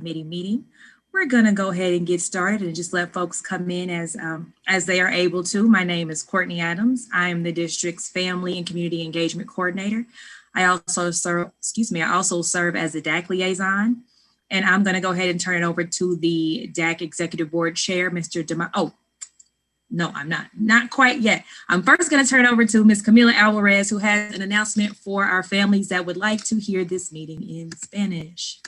committee meeting. We're going to go ahead and get started and just let folks come in as they are able to. My name is Courtney Adams. I am the district's Family and Community Engagement Coordinator. I also serve as the DAC liaison. And I'm going to go ahead and turn it over to the DAC Executive Board Chair, Mr. No, I'm not quite yet. I'm first going to turn it over to Ms. Camila Alvarez, who has an announcement for our families that would like to hear this meeting in Spanish.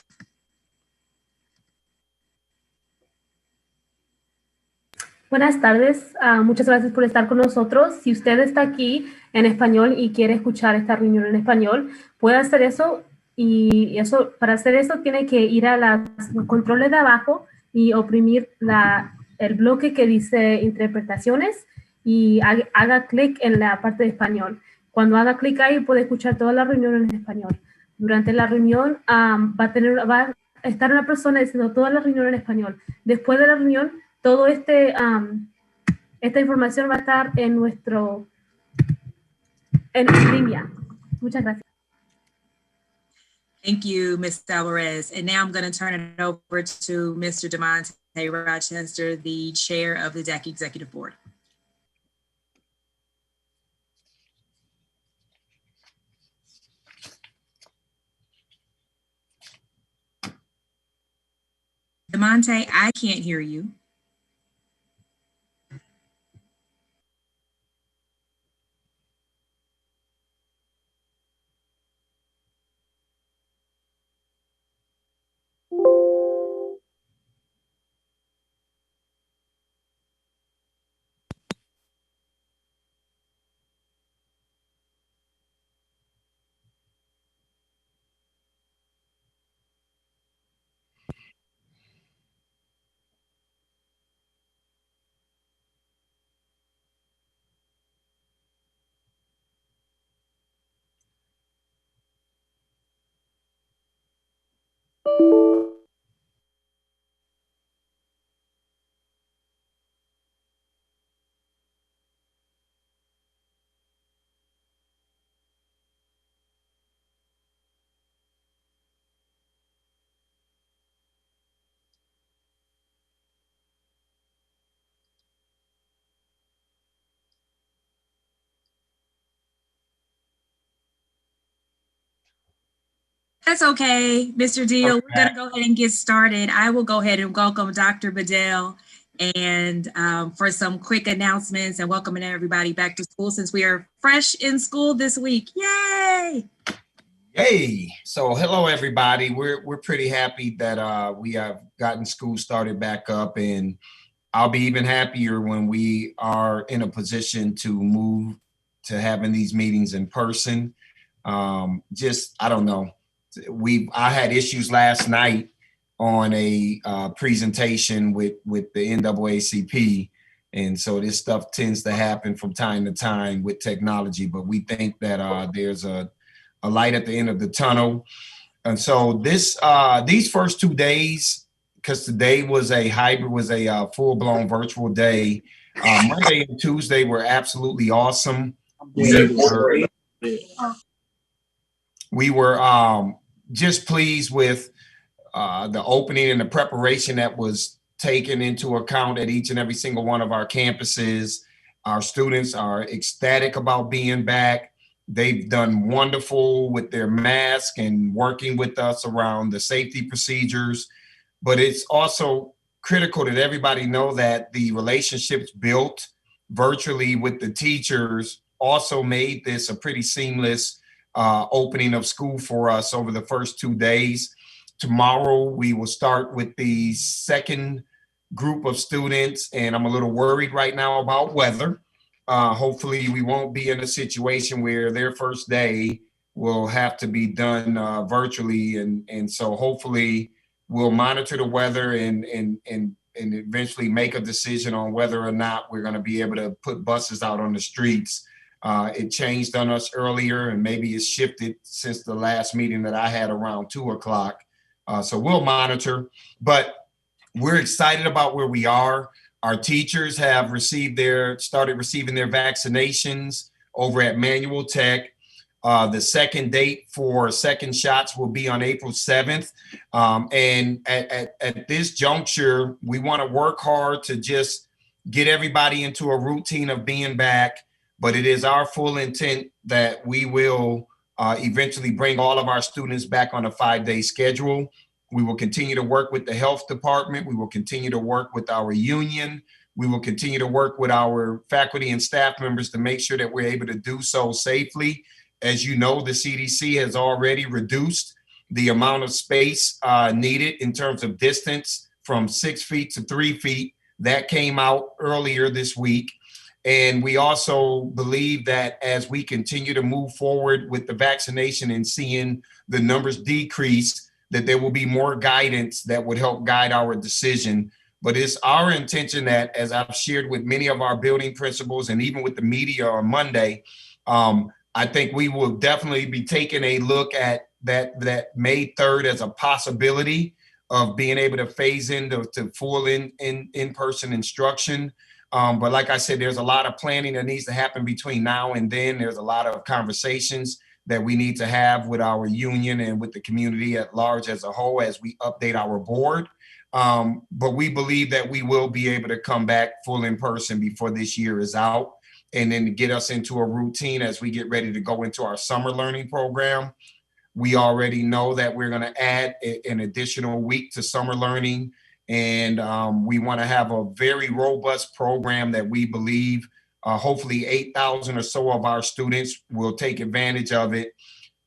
Buenas tardes, muchas gracias por estar con nosotros. Si usted está aquí en español y quiere escuchar esta reunión en español, puede hacer eso. Y para hacer eso tiene que ir a los controles de abajo y oprimir el bloque que dice interpretaciones y haga clic en la parte de español. Cuando haga clic ahí puede escuchar toda la reunión en español. Durante la reunión va a estar una persona diciendo toda la reunión en español. Después de la reunión, todo esta información va a estar en línea. Muchas gracias. Thank you, Ms. Alvarez. And now I'm going to turn it over to Mr. DeMonte Rochester, the chair of the DAC Executive Board. DeMonte, I can't hear you. That's okay, Mr. Deal. Okay. We're going to go ahead and get started. I will go ahead and welcome Dr. Bedell and for some quick announcements and welcoming everybody back to school since we are fresh in school this week. Yay! Hey, so hello everybody. We're pretty happy that we have gotten school started back up, and I'll be even happier when we are in a position to move to having these meetings in person. I don't know. I had issues last night on a presentation with the NAACP, and so this stuff tends to happen from time to time with technology, but we think that there's a light at the end of the tunnel. And so these first 2 days, because today was a full-blown virtual day, Monday and Tuesday were absolutely awesome. We were just pleased with the opening and the preparation that was taken into account at each and every single one of our campuses. Our students are ecstatic about being back. They've done wonderful with their mask and working with us around the safety procedures. But it's also critical that everybody know that the relationships built virtually with the teachers also made this a pretty seamless opening of school for us over the first 2 days. Tomorrow, we will start with the second group of students, and I'm a little worried right now about weather. Hopefully, we won't be in a situation where their first day will have to be done virtually, and so hopefully we'll monitor the weather and eventually make a decision on whether or not we're going to be able to put buses out on the streets. It changed on us earlier, and maybe it's shifted since the last meeting that I had around 2 o'clock. So we'll monitor, but we're excited about where we are. Our teachers have started receiving their vaccinations over at Manual Tech. The second date for second shots will be on April 7th. And at this juncture, we want to work hard to just get everybody into a routine of being back. But it is our full intent that we will eventually bring all of our students back on a 5-day schedule. We will continue to work with the health department. We will continue to work with our union. We will continue to work with our faculty and staff members to make sure that we're able to do so safely. As you know, the CDC has already reduced the amount of space needed in terms of distance from 6 feet to 3 feet. That came out earlier this week. And we also believe that as we continue to move forward with the vaccination and seeing the numbers decrease, that there will be more guidance that would help guide our decision. But it's our intention that, as I've shared with many of our building principals and even with the media on Monday, I think we will definitely be taking a look at that May 3rd as a possibility of being able to phase into full in-person instruction. But like I said, there's a lot of planning that needs to happen between now and then. There's a lot of conversations that we need to have with our union and with the community at large as a whole as we update our board. But we believe that we will be able to come back full in person before this year is out, and then to get us into a routine as we get ready to go into our summer learning program. We already know that we're going to add an additional week to summer learning. And we want to have a very robust program that we believe hopefully 8,000 or so of our students will take advantage of it,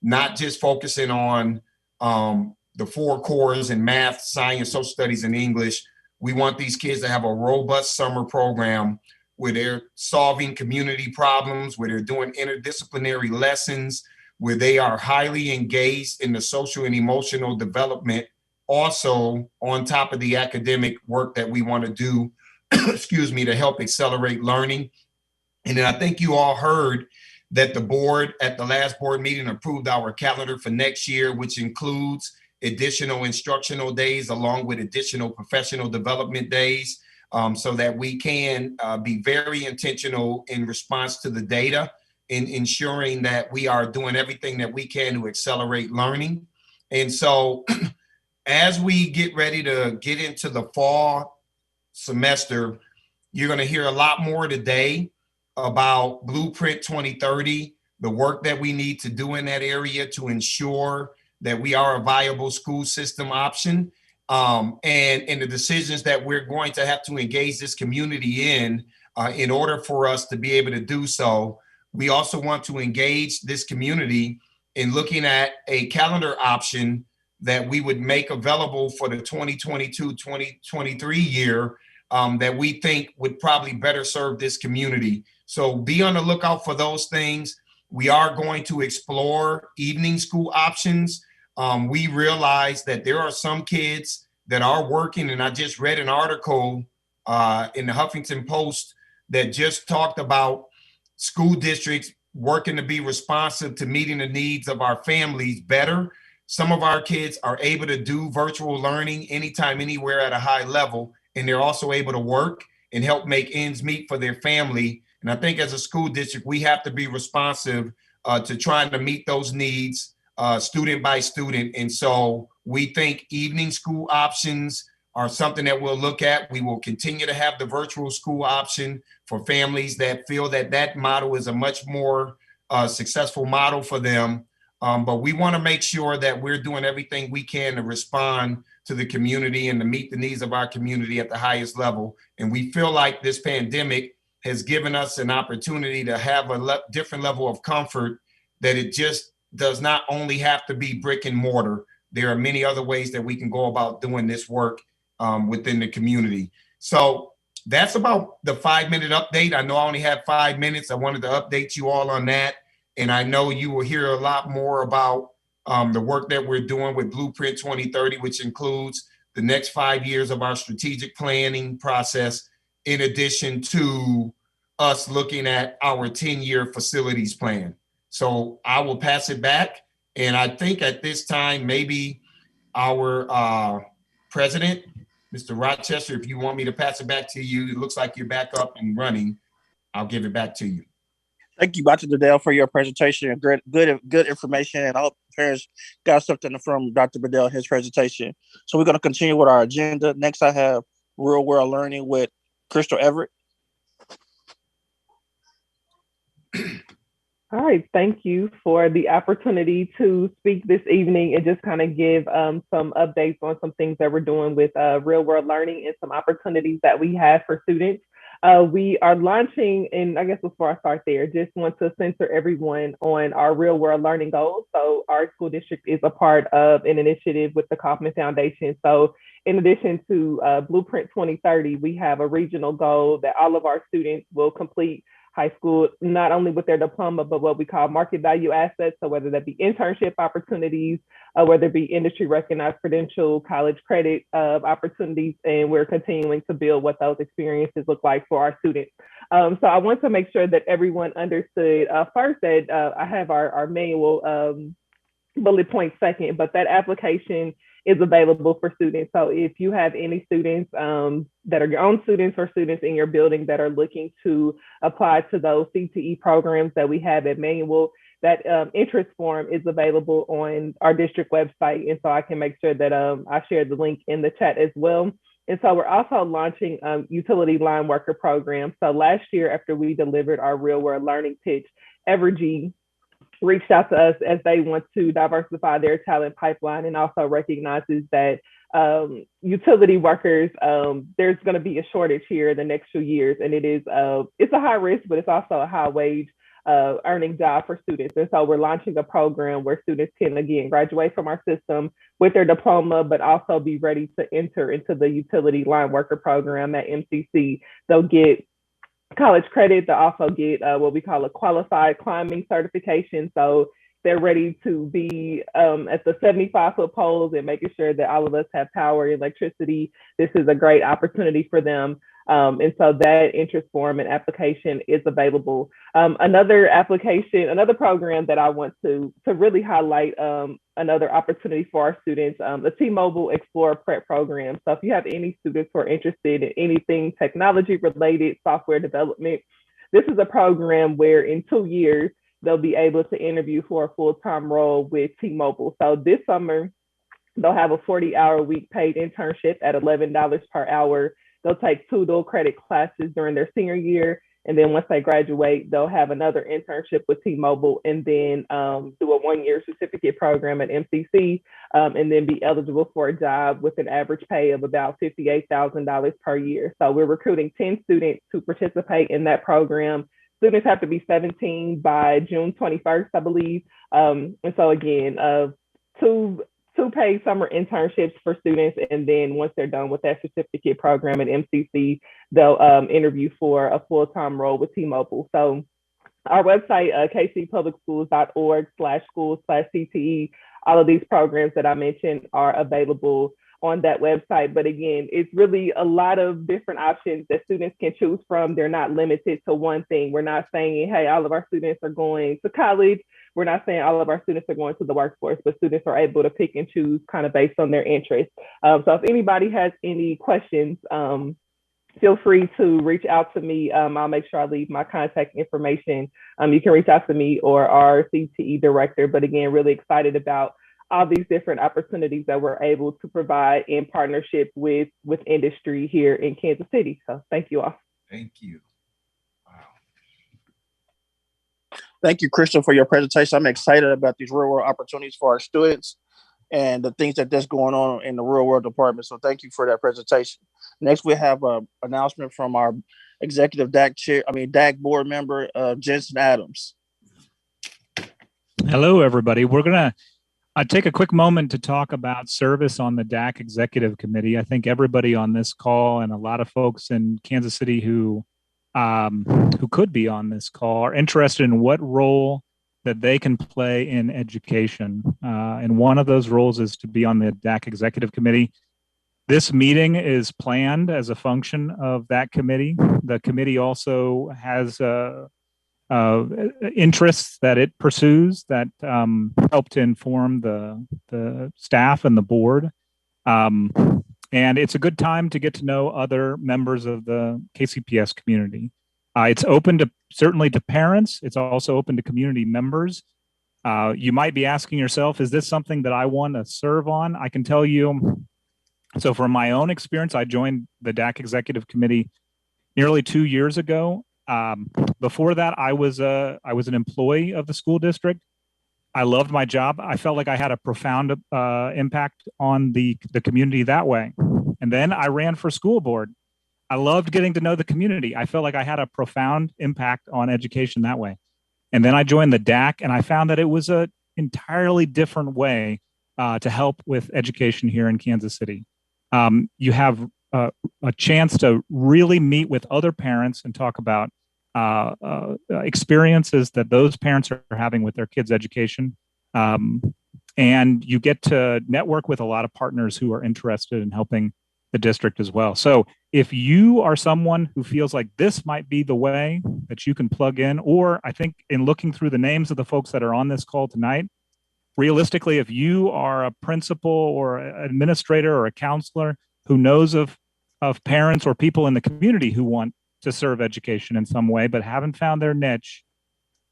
not just focusing on the 4 cores in math, science, social studies, and English. We want these kids to have a robust summer program where they're solving community problems, where they're doing interdisciplinary lessons, where they are highly engaged in the social and emotional development, also on top of the academic work that we want to do, excuse me, to help accelerate learning. And then I think you all heard that the board at the last board meeting approved our calendar for next year, which includes additional instructional days along with additional professional development days, so that we can be very intentional in response to the data in ensuring that we are doing everything that we can to accelerate learning. And so as we get ready to get into the fall semester, you're going to hear a lot more today about Blueprint 2030, the work that we need to do in that area to ensure that we are a viable school system option, and the decisions that we're going to have to engage this community in order for us to be able to do so. We also want to engage this community in looking at a calendar option that we would make available for the 2022-2023 year that we think would probably better serve this community. So be on the lookout for those things. We are going to explore evening school options. We realize that there are some kids that are working, and I just read an article in the Huffington Post that just talked about school districts working to be responsive to meeting the needs of our families better. Some of our kids are able to do virtual learning anytime, anywhere at a high level, and they're also able to work and help make ends meet for their family. And I think as a school district, we have to be responsive to trying to meet those needs student by student. And so we think evening school options are something that we'll look at. We will continue to have the virtual school option for families that feel that that model is a much more successful model for them. But we want to make sure that we're doing everything we can to respond to the community and to meet the needs of our community at the highest level. And we feel like this pandemic has given us an opportunity to have a different level of comfort, that it just does not only have to be brick and mortar. There are many other ways that we can go about doing this work within the community. So that's about the 5-minute update. I know I only have 5 minutes. I wanted to update you all on that. And I know you will hear a lot more about the work that we're doing with Blueprint 2030, which includes the next 5 years of our strategic planning process, in addition to us looking at our 10-year facilities plan. So I will pass it back. And I think at this time, maybe our president, Mr. Rochester, if you want me to pass it back to you, it looks like you're back up and running. I'll give it back to you. Thank you, Dr. Bedell, for your presentation and good information. And I hope parents got something from Dr. Bedell in his presentation. So we're going to continue with our agenda. Next, I have real world learning with Crystal Everett. All right, thank you for the opportunity to speak this evening and just kind of give some updates on some things that we're doing with real world learning and some opportunities that we have for students. We are launching, and I guess before I start there, just want to center everyone on our real world learning goals. So our school district is a part of an initiative with the Kaufman Foundation. So in addition to Blueprint 2030, we have a regional goal that all of our students will complete high school, not only with their diploma, but what we call market value assets. So whether that be internship opportunities, whether it be industry recognized credential, college credit opportunities, and we're continuing to build what those experiences look like for our students. So I want to make sure that everyone understood first that I have our manual bullet point second, but that application is available for students. So if you have any students that are your own students or students in your building that are looking to apply to those CTE programs that we have at Manual, that interest form is available on our district website. And so I can make sure that I share the link in the chat as well. And so we're also launching utility line worker program. So last year, after we delivered our real world learning pitch, Everett reached out to us as they want to diversify their talent pipeline and also recognizes that utility workers, there's going to be a shortage here in the next few years. And it's a high risk, but it's also a high wage earning job for students. And so we're launching a program where students can, again, graduate from our system with their diploma, but also be ready to enter into the utility line worker program at MCC. They'll get college credit. They'll also get what we call a qualified climbing certification. So they're ready to be at the 75-foot poles and making sure that all of us have power and electricity. This is a great opportunity for them. And so that interest form and application is available. Another program that I want to really highlight, another opportunity for our students, the T-Mobile Explorer Prep program. So if you have any students who are interested in anything technology related, software development, this is a program where in 2 years, they'll be able to interview for a full-time role with T-Mobile. So this summer, they'll have a 40-hour-a-week paid internship at $11 per hour. They'll take 2 dual credit classes during their senior year. And then once they graduate, they'll have another internship with T-Mobile and then do a 1-year certificate program at MCC and then be eligible for a job with an average pay of about $58,000 per year. So we're recruiting 10 students to participate in that program. Students have to be 17 by June 21st, I believe. And so again, two paid summer internships for students. And then once they're done with that certificate program at MCC, they'll interview for a full-time role with T-Mobile. So our website, kcpublicsschools.org/schools/CTE, all of these programs that I mentioned are available on that website. But again, it's really a lot of different options that students can choose from. They're not limited to one thing. We're not saying, hey, all of our students are going to college. We're not saying all of our students are going to the workforce, but students are able to pick and choose kind of based on their interests. So if anybody has any questions, feel free to reach out to me. I'll make sure I leave my contact information. You can reach out to me or our CTE director. But again, really excited about all these different opportunities that we're able to provide in partnership with industry here in Kansas City. So thank you all. Thank you. Thank you, Crystal, for your presentation. I'm excited about these real world opportunities for our students and the things that's going on in the real world department. So thank you for that presentation. Next, we have an announcement from our executive DAC board member, Jensen Adams. Hello, everybody. We're going to take a quick moment to talk about service on the DAC Executive Committee. I think everybody on this call and a lot of folks in Kansas City who could be on this call are interested in what role that they can play in education. And one of those roles is to be on the DAC Executive Committee. This meeting is planned as a function of that committee. The committee also has interests that it pursues that help to inform the staff and the board. And it's a good time to get to know other members of the KCPS community. It's open to certainly to parents. It's also open to community members. You might be asking yourself, is this something that I want to serve on? I can tell you, so from my own experience, I joined the DAC Executive Committee nearly 2 years ago. Before that, I was an employee of the school district. I loved my job. I felt like I had a profound impact on the community that way. And then I ran for school board. I loved getting to know the community. I felt like I had a profound impact on education that way. And then I joined the DAC, and I found that it was an entirely different way to help with education here in Kansas City. You have a chance to really meet with other parents and talk about experiences that those parents are having with their kids' education. And you get to network with a lot of partners who are interested in helping the district as well. So if you are someone who feels like this might be the way that you can plug in, or I think in looking through the names of the folks that are on this call tonight, realistically, if you are a principal or an administrator or a counselor who knows of parents or people in the community who want to serve education in some way but haven't found their niche,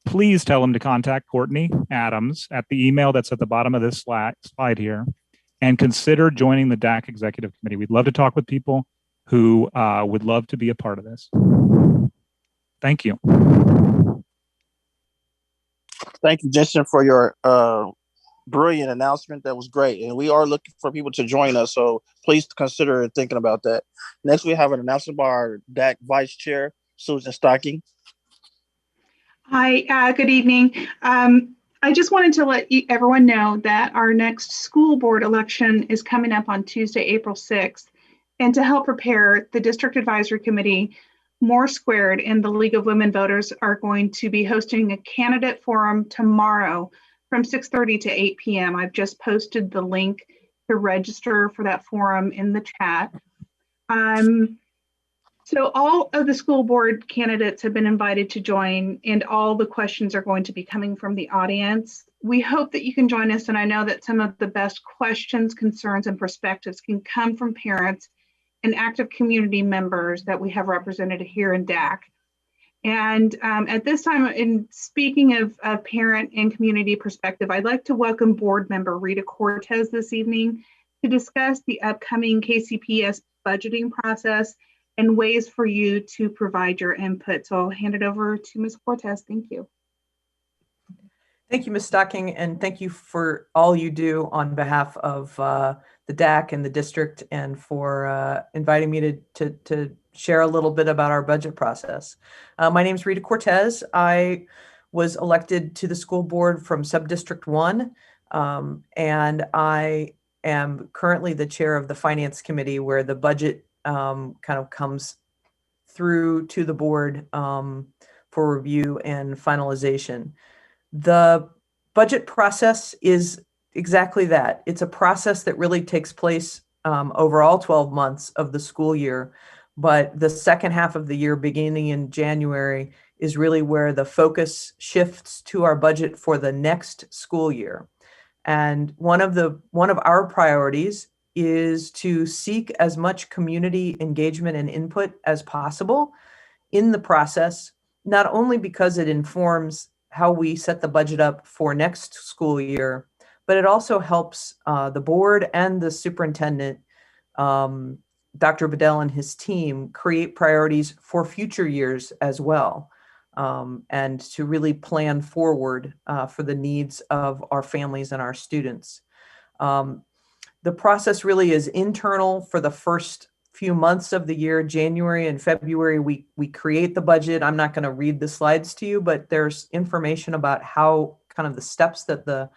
please tell them to contact Courtney Adams at the email that's at the bottom of this slide here, and consider joining the DAC Executive Committee. We'd love to talk with people who would love to be a part of this. Thank you. Thank you, Jensen, for your brilliant announcement. That was great. And we are looking for people to join us. So please consider thinking about that. Next, we have an announcement by our DAC Vice Chair, Susan Stocking. Hi, good evening. I just wanted to let everyone know that our next school board election is coming up on Tuesday, April 6th. And to help prepare, the District Advisory Committee, More Squared, and the League of Women Voters are going to be hosting a candidate forum tomorrow from 6:30 to 8 p.m. I've just posted the link to register for that forum in the chat. So all of the school board candidates have been invited to join, and all the questions are going to be coming from the audience. We hope that you can join us, and I know that some of the best questions, concerns, and perspectives can come from parents and active community members that we have represented here in DAC. And at this time, in speaking of parent and community perspective, I'd like to welcome board member Rita Cortez this evening to discuss the upcoming KCPS budgeting process and ways for you to provide your input. So I'll hand it over to Ms. Cortez. Thank you. Thank you, Ms. Stocking, and thank you for all you do on behalf of the DAC and the district, and for inviting me to share a little bit about our budget process. My name is Rita Cortez. I was elected to the school board from Subdistrict 1, and I am currently the chair of the Finance Committee, where the budget kind of comes through to the board for review and finalization. The budget process is exactly that. It's a process that really takes place over all 12 months of the school year, but the second half of the year, beginning in January, is really where the focus shifts to our budget for the next school year. And one of our priorities is to seek as much community engagement and input as possible in the process, not only because it informs how we set the budget up for next school year, but it also helps the board and the superintendent, Dr. Bedell and his team, create priorities for future years as well, and to really plan forward for the needs of our families and our students. The process really is internal for the first few months of the year. January and February, we create the budget. I'm not going to read the slides to you, but there's information about how kind of the steps that the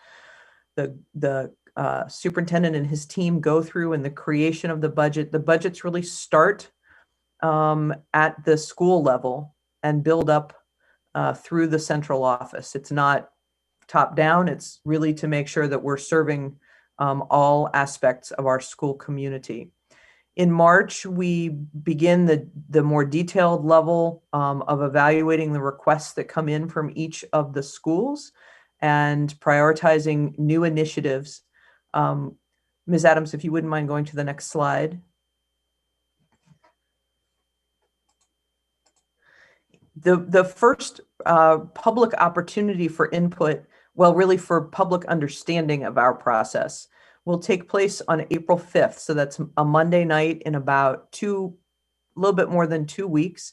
superintendent and his team go through in the creation of the budget. The budgets really start at the school level and build up through the central office. It's not top down. It's really to make sure that we're serving all aspects of our school community. In March, we begin the more detailed level of evaluating the requests that come in from each of the schools and prioritizing new initiatives. Ms. Adams, if you wouldn't mind going to the next slide. The first public opportunity for input, well, really for public understanding of our process, will take place on April 5th. So that's a Monday night in about a little bit more than 2 weeks.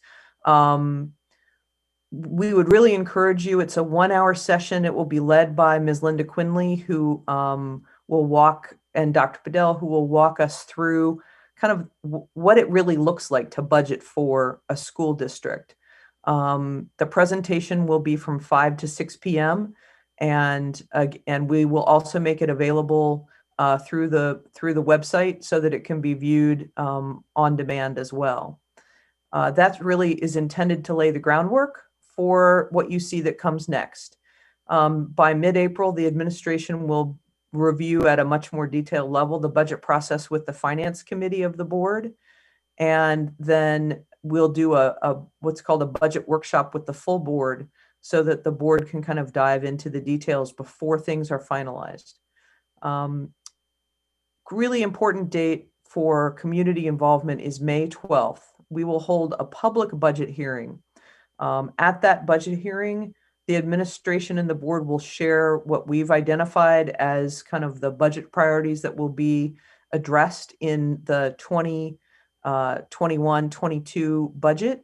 We would really encourage you. It's a 1-hour session. It will be led by Ms. Linda Quinley, who will walk, and Dr. Padel, who will walk us through kind of what it really looks like to budget for a school district. The presentation will be from 5 to 6 p.m. And we will also make it available through the website so that it can be viewed on demand as well. That really is intended to lay the groundwork for what you see that comes next. By mid-April, the administration will review at a much more detailed level the budget process with the finance committee of the board. And then we'll do what's called a budget workshop with the full board so that the board can kind of dive into the details before things are finalized. Really important date for community involvement is May 12th. We will hold a public budget hearing. At that budget hearing, the administration and the board will share what we've identified as kind of the budget priorities that will be addressed in the 21-22 budget.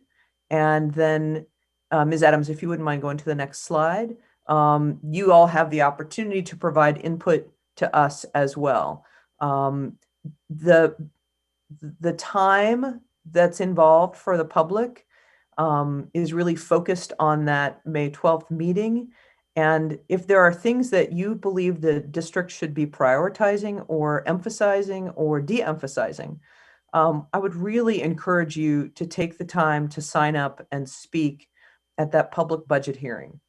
And then, Ms. Adams, if you wouldn't mind going to the next slide, you all have the opportunity to provide input to us as well. The time that's involved for the public is really focused on that May 12th meeting. And if there are things that you believe the district should be prioritizing or emphasizing or de-emphasizing, I would really encourage you to take the time to sign up and speak at that public budget hearing.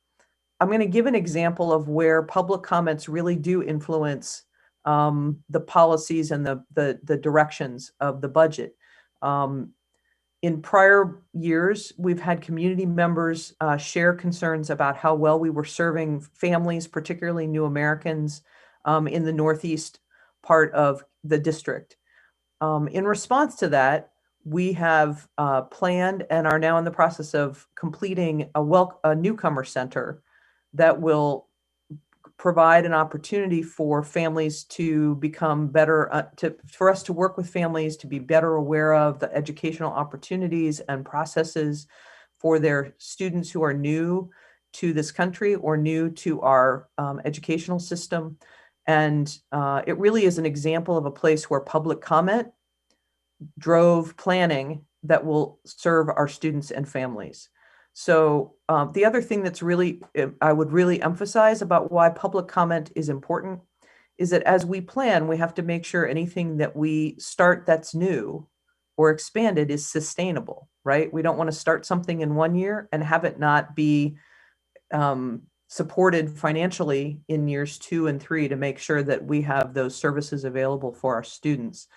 I'm going to give an example of where public comments really do influence the policies and the directions of the budget. In prior years, we've had community members share concerns about how well we were serving families, particularly new Americans, in the Northeast part of the district. In response to that, we have planned and are now in the process of completing a newcomer center that will provide an opportunity for families to become better, for us to work with families to be better aware of the educational opportunities and processes for their students who are new to this country or new to our educational system. And it really is an example of a place where public comment drove planning that will serve our students and families. So the other thing that's I would really emphasize about why public comment is important is that as we plan, we have to make sure anything that we start that's new or expanded is sustainable, right? We don't want to start something in 1 year and have it not be supported financially in years 2 and 3 to make sure that we have those services available for our students.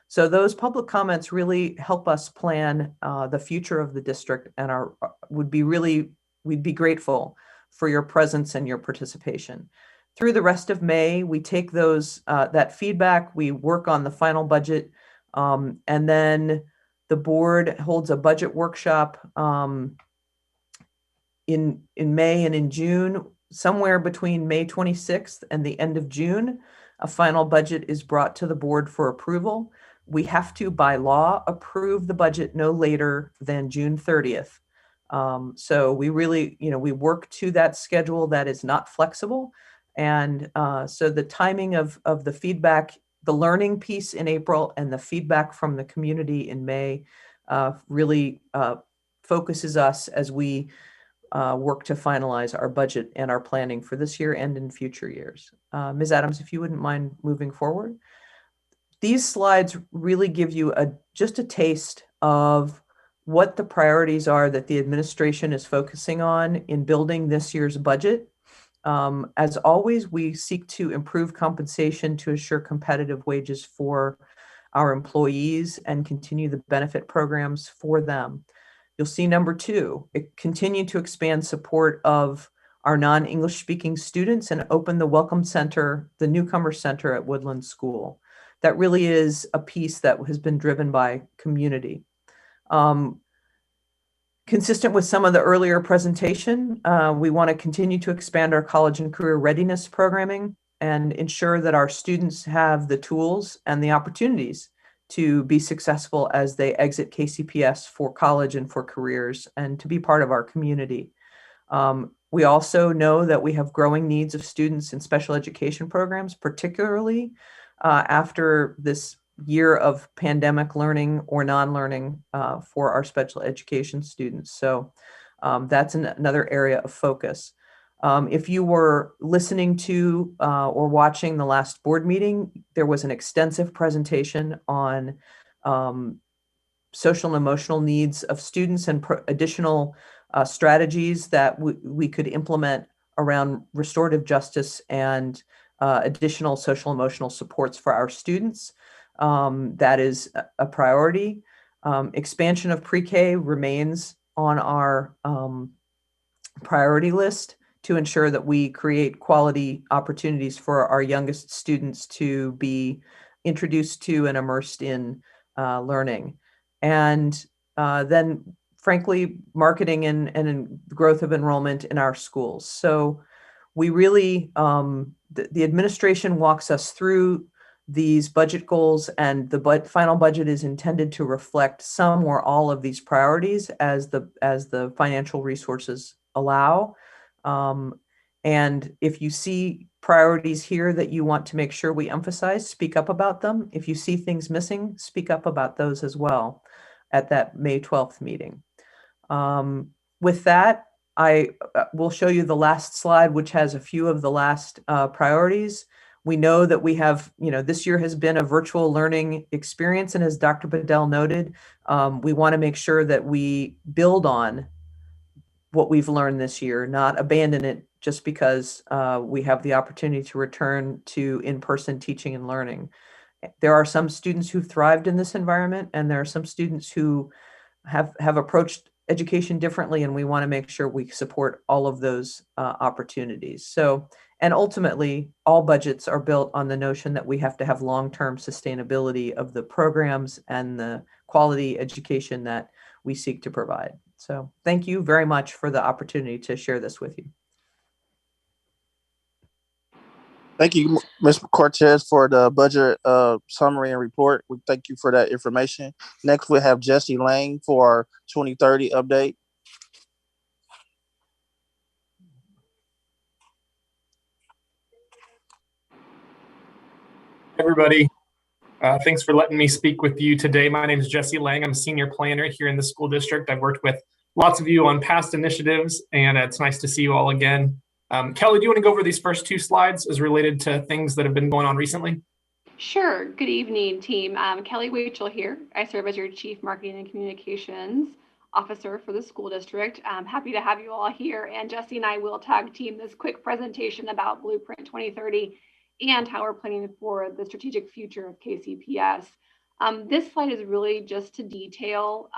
So those public comments really help us plan the future of the district, and we'd be grateful for your presence and your participation. Through the rest of May, we take that feedback, we work on the final budget, and then the board holds a budget workshop in May and in June. Somewhere between May 26th and the end of June, a final budget is brought to the board for approval. We have to, by law, approve the budget no later than June 30th. So we really, we work to that schedule that is not flexible. And so the timing of the feedback, the learning piece in April and the feedback from the community in May really focuses us as we work to finalize our budget and our planning for this year and in future years. Ms. Adams, if you wouldn't mind moving forward. These slides really give you just a taste of what the priorities are that the administration is focusing on in building this year's budget. As always, we seek to improve compensation to assure competitive wages for our employees and continue the benefit programs for them. You'll see number 2, continue to expand support of our non-English speaking students and open the Welcome Center, the Newcomer Center at Woodland School. That really is a piece that has been driven by community. Consistent with some of the earlier presentation, we want to continue to expand our college and career readiness programming and ensure that our students have the tools and the opportunities to be successful as they exit KCPS for college and for careers and to be part of our community. We also know that we have growing needs of students in special education programs, particularly after this year of pandemic learning or non-learning for our special education students. So that's another area of focus. If you were listening to or watching the last board meeting, there was an extensive presentation on social and emotional needs of students and additional strategies that we could implement around restorative justice and additional social emotional supports for our students. That is a priority. Expansion of pre-K remains on our priority list to ensure that we create quality opportunities for our youngest students to be introduced to and immersed in learning. And then, frankly, marketing and growth of enrollment in our schools. So we really, the administration walks us through these budget goals, and the final budget is intended to reflect some or all of these priorities as the financial resources allow. And if you see priorities here that you want to make sure we emphasize, speak up about them. If you see things missing, speak up about those as well at that May 12th meeting. With that, I will show you the last slide, which has a few of the last priorities. We know that we have, this year has been a virtual learning experience. And as Dr. Bedell noted, we want to make sure that we build on what we've learned this year, not abandon it just because we have the opportunity to return to in-person teaching and learning. There are some students who've thrived in this environment, and there are some students who have approached education differently, and we want to make sure we support all of those opportunities. So, and ultimately, all budgets are built on the notion that we have to have long-term sustainability of the programs and the quality education that we seek to provide. So thank you very much for the opportunity to share this with you. Thank you, Ms. Cortez, for the budget summary and report. We thank you for that information. Next, we have Jesse Lang for our 2030 update. Everybody, thanks for letting me speak with you today. My name is Jesse Lang. I'm a senior planner here in the school district. I've worked with lots of you on past initiatives, and it's nice to see you all again. Kelly, do you want to go over these first two slides as related to things that have been going on recently? Sure. Good evening, team. Kelly Wachel here. I serve as your Chief Marketing and Communications Officer for the school district. I'm happy to have you all here, and Jesse and I will tag team this quick presentation about Blueprint 2030 and how we're planning for the strategic future of KCPS. This slide is really just to detail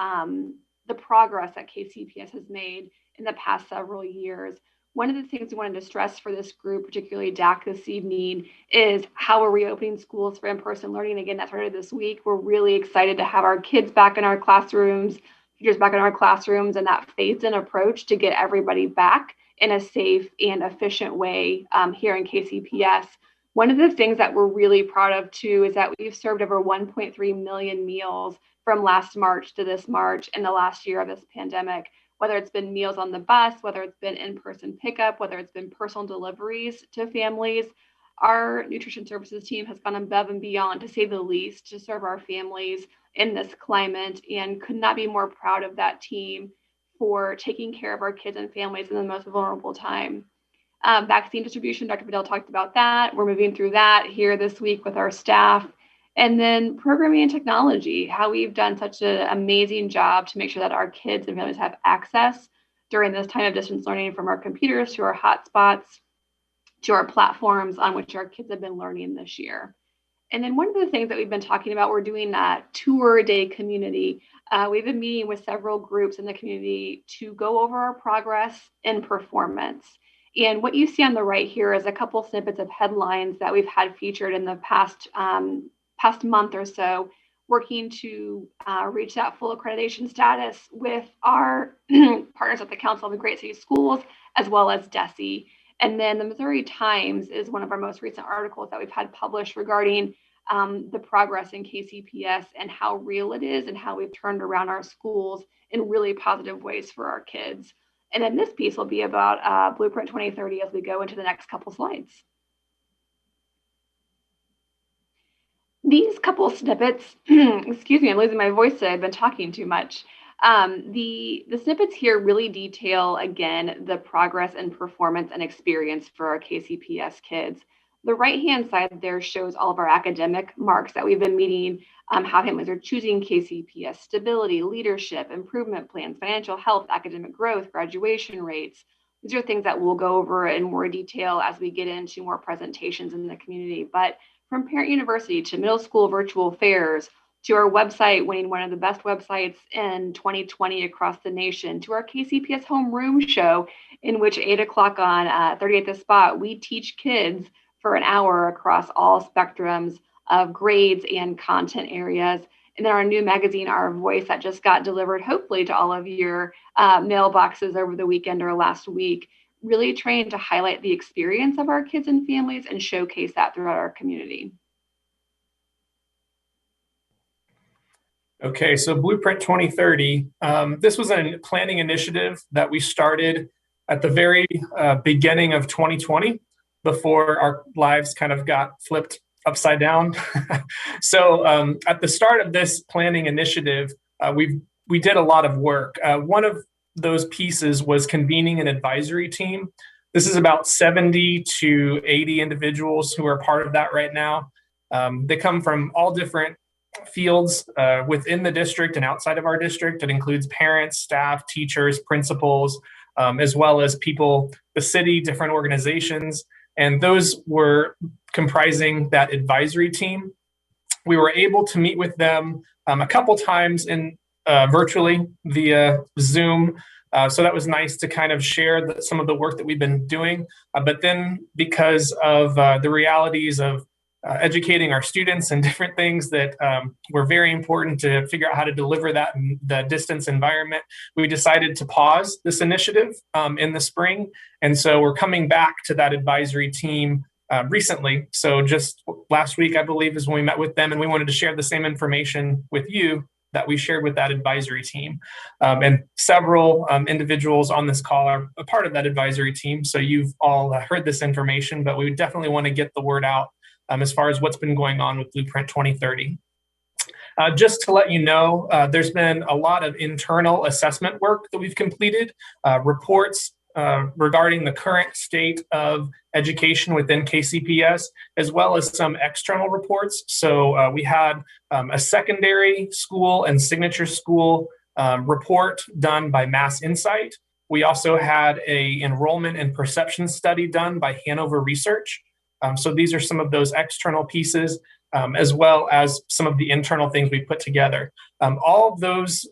the progress that KCPS has made in the past several years. One of the things we wanted to stress for this group, particularly DAC this evening, is how we're reopening schools for in-person learning. Again, that started this week. We're really excited to have our kids back in our classrooms, teachers back in our classrooms, and that phased-in approach to get everybody back in a safe and efficient way here in KCPS. One of the things that we're really proud of, too, is that we've served over 1.3 million meals from last March to this March in the last year of this pandemic. Whether it's been meals on the bus, whether it's been in-person pickup, whether it's been personal deliveries to families, our nutrition services team has gone above and beyond, to say the least, to serve our families in this climate, and could not be more proud of that team for taking care of our kids and families in the most vulnerable time. Vaccine distribution, Dr. Bedell talked about that. We're moving through that here this week with our staff. And then programming and technology, how we've done such an amazing job to make sure that our kids and families have access during this time of distance learning, from our computers to our hotspots to our platforms on which our kids have been learning this year. And then one of the things that we've been talking about, we're doing that tour day community. We've been meeting with several groups in the community to go over our progress and performance. And what you see on the right here is a couple snippets of headlines that we've had featured in the past month or so, working to reach that full accreditation status with our partners at the Council of the Great City Schools, as well as DESE. And then the Missouri Times is one of our most recent articles that we've had published regarding the progress in KCPS and how real it is and how we've turned around our schools in really positive ways for our kids. And then this piece will be about Blueprint 2030 as we go into the next couple slides. These couple snippets, excuse me, I'm losing my voice today. I've been talking too much. The snippets here really detail, again, the progress and performance and experience for our KCPS kids. The right-hand side there shows all of our academic marks that we've been meeting, how families are choosing KCPS, stability, leadership, improvement plans, financial health, academic growth, graduation rates. These are things that we'll go over in more detail as we get into more presentations in the community. But from Parent University to middle school virtual fairs, to our website winning one of the best websites in 2020 across the nation, to our KCPS homeroom show, in which 8 o'clock on 38th The Spot, we teach kids for an hour across all spectrums of grades and content areas. And then our new magazine, Our Voice, that just got delivered, hopefully to all of your mailboxes over the weekend or last week, really trying to highlight the experience of our kids and families and showcase that throughout our community. Okay, so Blueprint 2030, this was a planning initiative that we started at the very beginning of 2020, before our lives kind of got flipped upside down. So at the start of this planning initiative, we did a lot of work. One of those pieces was convening an advisory team. This is about 70 to 80 individuals who are part of that right now. They come from all different fields within the district and outside of our district. It includes parents, staff, teachers, principals, as well as people, the city, different organizations. And those were comprising that advisory team. We were able to meet with them a couple times in virtually via Zoom. So that was nice to kind of share some of the work that we've been doing. But then because of the realities of educating our students and different things that were very important to figure out how to deliver that in the distance environment, we decided to pause this initiative in the spring. And so we're coming back to that advisory team recently. So just last week, I believe, is when we met with them, and we wanted to share the same information with you that we shared with that advisory team. And several individuals on this call are a part of that advisory team. So you've all heard this information, but we definitely want to get the word out as far as what's been going on with Blueprint 2030. Just to let you know, there's been a lot of internal assessment work that we've completed, reports regarding the current state of education within KCPS, as well as some external reports. So we had a secondary school and signature school report done by Mass Insight. We also had an enrollment and perception study done by Hanover Research. So these are some of those external pieces, as well as some of the internal things we put together. All of those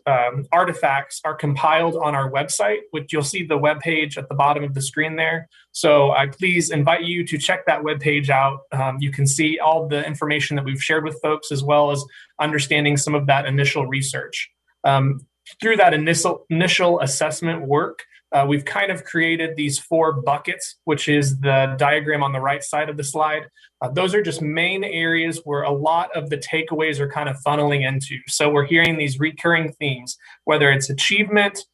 artifacts are compiled on our website, which you'll see the webpage at the bottom of the screen there. So I please invite you to check that webpage out. You can see all the information that we've shared with folks, as well as understanding some of that initial research. Through that initial assessment work, we've kind of created these 4 buckets, which is the diagram on the right side of the slide. Those are just main areas where a lot of the takeaways are kind of funneling into. So we're hearing these recurring themes, whether it's achievement,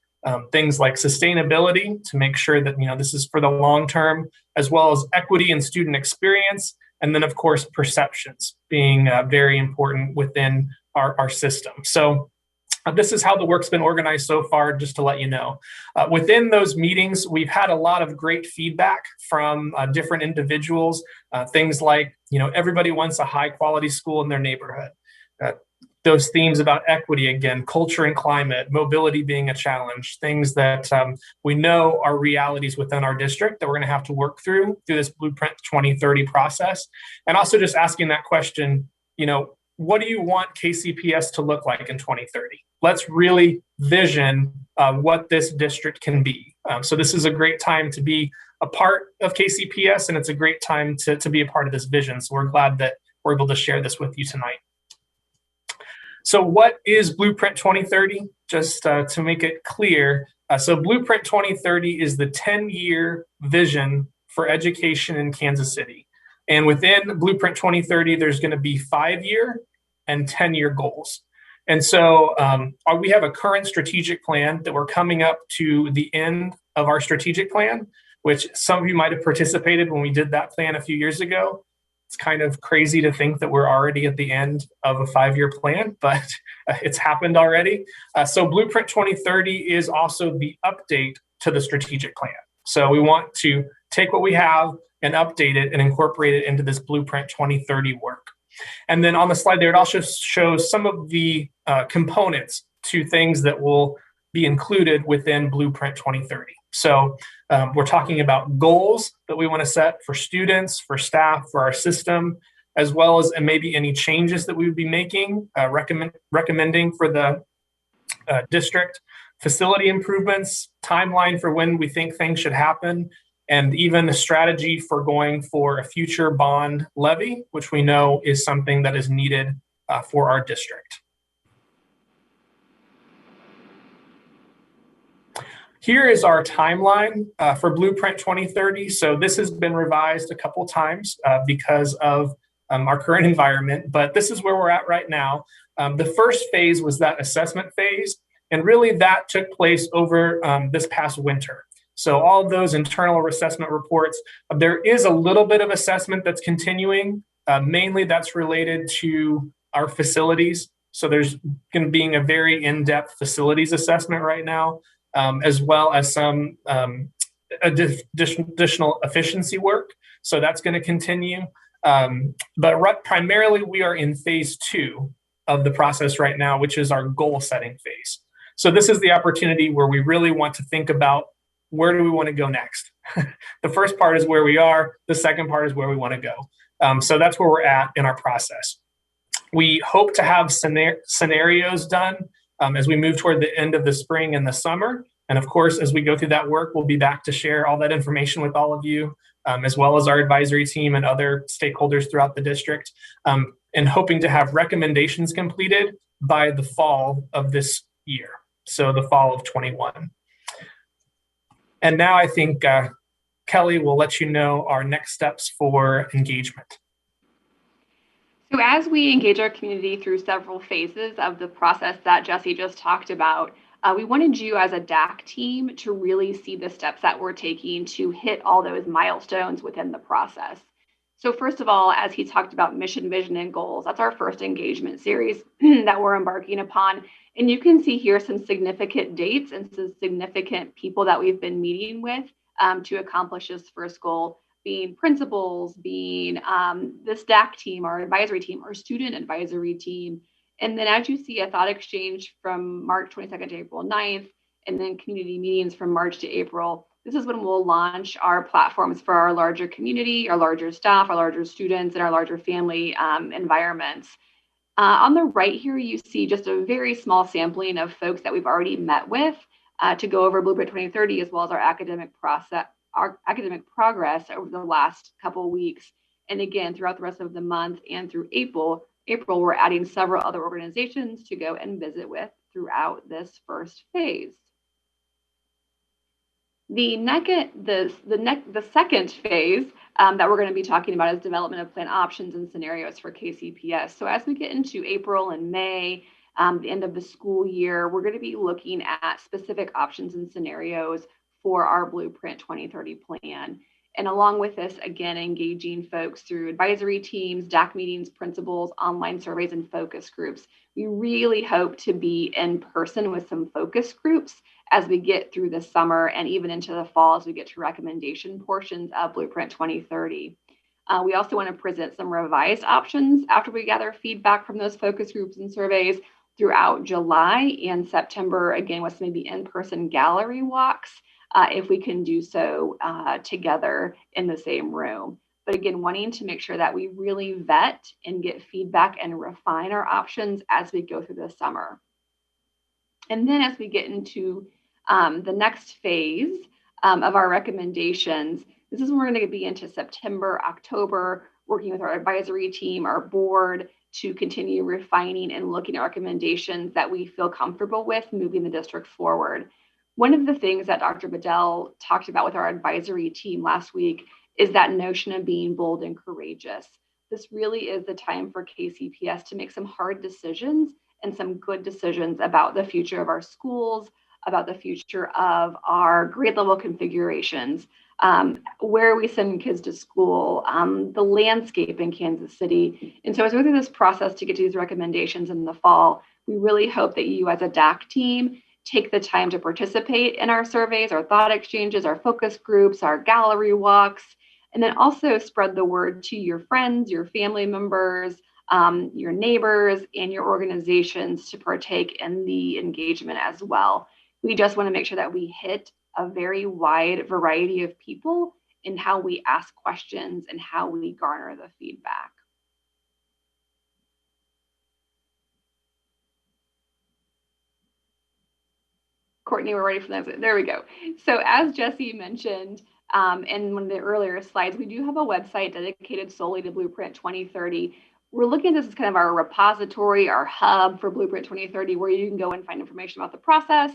things like sustainability to make sure that this is for the long term, as well as equity and student experience, and then of course perceptions being very important within our system. So this is how the work's been organized so far, just to let you know. Within those meetings, we've had a lot of great feedback from different individuals. Things like, everybody wants a high quality school in their neighborhood. Those themes about equity, again, culture and climate, mobility being a challenge, things that we know are realities within our district that we're going to have to work through this Blueprint 2030 process. And also just asking that question, what do you want KCPS to look like in 2030? Let's really vision what this district can be. So this is a great time to be a part of KCPS, and it's a great time to be a part of this vision. So we're glad that we're able to share this with you tonight. So what is Blueprint 2030? Just to make it clear, so Blueprint 2030 is the 10-year vision for education in Kansas City. And within Blueprint 2030, there's going to be 5-year and 10-year goals. And so we have a current strategic plan that we're coming up to the end of our strategic plan, which some of you might have participated when we did that plan a few years ago. It's kind of crazy to think that we're already at the end of a 5-year plan, but it's happened already. So Blueprint 2030 is also the update to the strategic plan. So we want to take what we have and update it and incorporate it into this Blueprint 2030 work. And then on the slide there, it also shows some of the components to things that will be included within Blueprint 2030. So we're talking about goals that we want to set for students, for staff, for our system, as well as and maybe any changes that we would be making, recommending for the district, facility improvements, timeline for when we think things should happen, and even a strategy for going for a future bond levy, which we know is something that is needed for our district. Here is our timeline for Blueprint 2030. So this has been revised a couple times because of our current environment, but this is where we're at right now. The first phase was that assessment phase, and really that took place over this past winter. So all of those internal assessment reports, there is a little bit of assessment that's continuing. Mainly that's related to our facilities. So there's going to be a very in-depth facilities assessment right now. As well as some additional efficiency work. So that's going to continue. But primarily we are in phase 2 of the process right now, which is our goal setting phase. So this is the opportunity where we really want to think about where do we want to go next? The first part is where we are. The second part is where we want to go. So that's where we're at in our process. We hope to have scenarios done as we move toward the end of the spring and the summer. And of course, as we go through that work, we'll be back to share all that information with all of you, as well as our advisory team and other stakeholders throughout the district, and hoping to have recommendations completed by the fall of this year. So the fall of 21. And now I think Kelly will let you know our next steps for engagement. So as we engage our community through several phases of the process that Jesse just talked about, we wanted you as a DAC team to really see the steps that we're taking to hit all those milestones within the process. So first of all, as he talked about mission, vision, and goals, that's our first engagement series that we're embarking upon. And you can see here some significant dates and some significant people that we've been meeting with to accomplish this first goal, being principals, being this DAC team, our advisory team, our student advisory team. And then as you see a thought exchange from March 22nd to April 9th, and then community meetings from March to April, this is when we'll launch our platforms for our larger community, our larger staff, our larger students, and our larger family environments. On the right here, you see just a very small sampling of folks that we've already met with to go over Blueprint 2030, as well as our academic progress over the last couple of weeks. And again, throughout the rest of the month and through April, we're adding several other organizations to go and visit with throughout this first phase. The second phase that we're going to be talking about is development of plan options and scenarios for KCPS. So as we get into April and May, the end of the school year, we're going to be looking at specific options and scenarios for our Blueprint 2030 plan. And along with this, again, engaging folks through advisory teams, DAC meetings, principals, online surveys, and focus groups. We really hope to be in person with some focus groups as we get through the summer and even into the fall as we get to recommendation portions of Blueprint 2030. We also want to present some revised options after we gather feedback from those focus groups and surveys throughout July and September, again, with maybe in-person gallery walks, if we can do so together in the same room. But again, wanting to make sure that we really vet and get feedback and refine our options as we go through the summer. And then as we get into the next phase of our recommendations, this is when we're going to be into September, October, working with our advisory team, our board, to continue refining and looking at recommendations that we feel comfortable with moving the district forward. One of the things that Dr. Bedell talked about with our advisory team last week is that notion of being bold and courageous. This really is the time for KCPS to make some hard decisions and some good decisions about the future of our schools, about the future of our grade level configurations, where we send kids to school, the landscape in Kansas City. And so as we go through this process to get to these recommendations in the fall, we really hope that you as a DAC team take the time to participate in our surveys, our thought exchanges, our focus groups, our gallery walks, and then also spread the word to your friends, your family members, your neighbors, and your organizations to partake in the engagement as well. We just want to make sure that we hit a very wide variety of people in how we ask questions and how we garner the feedback. Courtney, we're ready for that. There we go. So as Jesse mentioned in one of the earlier slides, we do have a website dedicated solely to Blueprint 2030. We're looking at this as kind of our repository, our hub for Blueprint 2030, where you can go and find information about the process,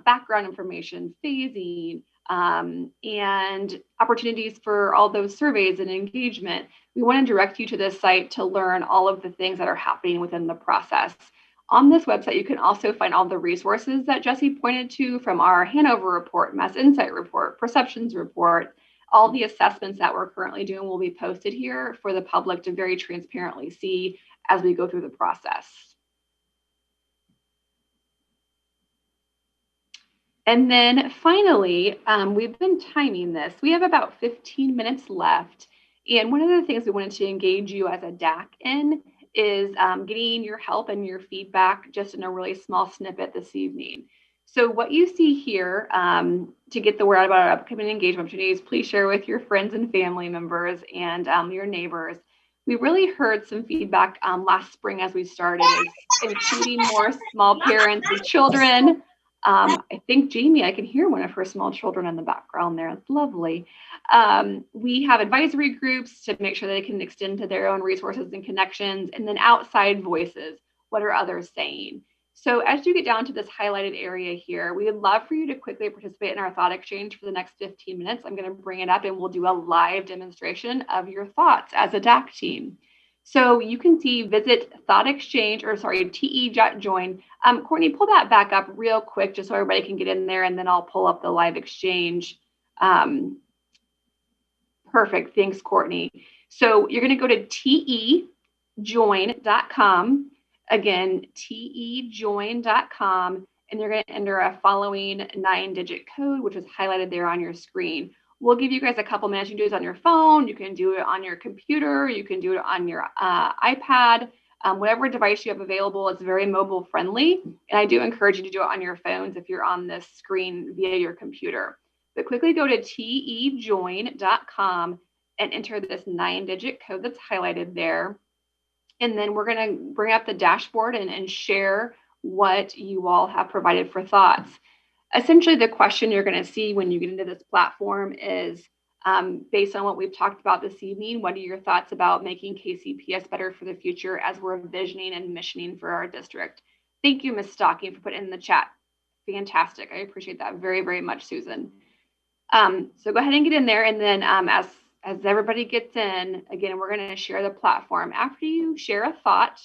background information, phasing, and opportunities for all those surveys and engagement. We want to direct you to this site to learn all of the things that are happening within the process. On this website, you can also find all the resources that Jesse pointed to from our Hanover report, Mass Insight report, perceptions report. All the assessments that we're currently doing will be posted here for the public to very transparently see as we go through the process. And then finally, we've been timing this. We have about 15 minutes left. And one of the things we wanted to engage you as a DAC in is getting your help and your feedback just in a really small snippet this evening. So what you see here, to get the word out about our upcoming engagement opportunities, please share with your friends and family members and your neighbors. We really heard some feedback last spring as we started, including more small parents and children. I think Jamie, I can hear one of her small children in the background there. It's lovely. We have advisory groups to make sure they can extend to their own resources and connections, and then outside voices. What are others saying? So as you get down to this highlighted area here, we would love for you to quickly participate in our thought exchange for the next 15 minutes. I'm going to bring it up and we'll do a live demonstration of your thoughts as a DAC team. So you can see visit thought exchange, or sorry, TE.join. Courtney, pull that back up real quick just so everybody can get in there, and then I'll pull up the live exchange. Perfect, thanks, Courtney. So you're gonna go to tejoin.com. Again, tejoin.com, and you're gonna enter a following 9-digit code, which is highlighted there on your screen. We'll give you guys a couple minutes. You can do this on your phone, you can do it on your computer, you can do it on your iPad, whatever device you have available. It's very mobile friendly. And I do encourage you to do it on your phones if you're on this screen via your computer. But quickly go to tejoin.com and enter this 9-digit code that's highlighted there. And then we're gonna bring up the dashboard and share what you all have provided for thoughts. Essentially, the question you're going to see when you get into this platform is, based on what we've talked about this evening, what are your thoughts about making KCPS better for the future as we're visioning and missioning for our district? Thank you, Ms. Stocking, for putting in the chat. Fantastic. I appreciate that very, very much, Susan. So go ahead and get in there. And then as everybody gets in, again, we're going to share the platform. After you share a thought,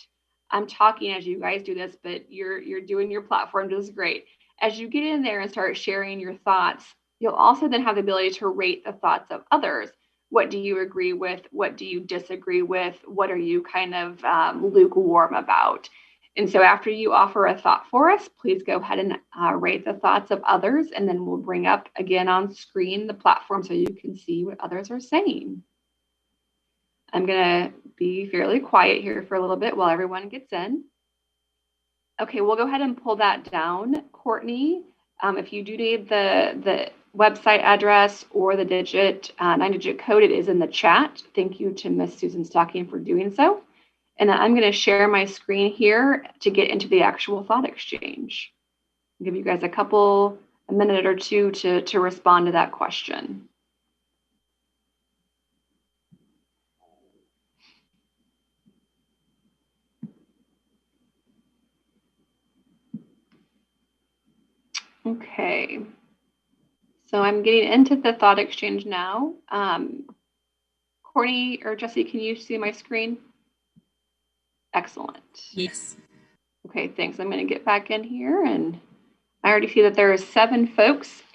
I'm talking as you guys do this, but you're doing your platform just great. As you get in there and start sharing your thoughts, you'll also then have the ability to rate the thoughts of others. What do you agree with? What do you disagree with? What are you kind of lukewarm about? And so after you offer a thought for us, please go ahead and rate the thoughts of others, and then we'll bring up again on screen the platform so you can see what others are saying. I'm going to be fairly quiet here for a little bit while everyone gets in. Okay, we'll go ahead and pull that down, Courtney. If you do need the website address or the 9-digit code, it is in the chat. Thank you to Miss Susan Stocking for doing so. And I'm going to share my screen here to get into the actual thought exchange. I'll give you guys a minute or two to respond to that question. Okay. So I'm getting into the thought exchange now. Courtney or Jesse, can you see my screen? Excellent. Yes. Okay, thanks. I'm going to get back in here, and I already see that there are